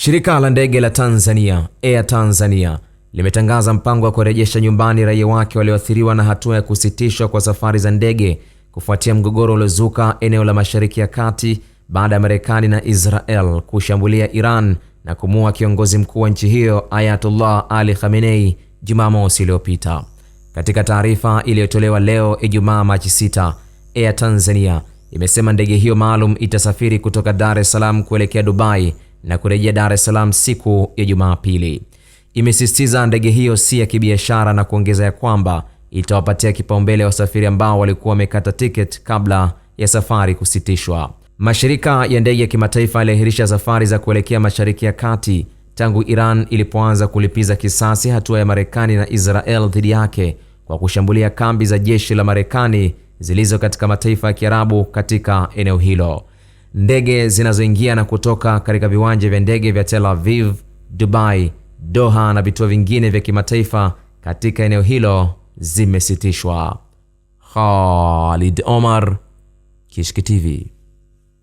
Shirika la ndege la Tanzania, Air Tanzania, limetangaza mpango wa kurejesha nyumbani raia wake walioathiriwa na hatua ya kusitishwa kwa safari za ndege kufuatia mgogoro uliozuka eneo la Mashariki ya Kati baada ya Marekani na Israel kushambulia Iran na kumuua kiongozi mkuu wa nchi hiyo Ayatollah Ali Khamenei Jumamosi iliyopita. Katika taarifa iliyotolewa leo Ijumaa Machi 6, Air Tanzania imesema ndege hiyo maalum itasafiri kutoka Dar es Salaam kuelekea Dubai na kurejea Dar es Salaam siku ya Jumapili. Imesisitiza ndege hiyo si ya kibiashara na kuongeza ya kwamba itawapatia kipaumbele wasafiri ambao walikuwa wamekata tiketi kabla ya safari kusitishwa. Mashirika ya ndege ya kimataifa yaliahirisha safari za kuelekea Mashariki ya Kati tangu Iran ilipoanza kulipiza kisasi hatua ya Marekani na Israel dhidi yake kwa kushambulia kambi za jeshi la Marekani zilizo katika mataifa ya Kiarabu katika eneo hilo. Ndege zinazoingia na kutoka katika viwanja vya ndege vya Tel Aviv, Dubai, Doha na vituo vingine vya kimataifa katika eneo hilo zimesitishwa. Khalid Omar, Kishki TV.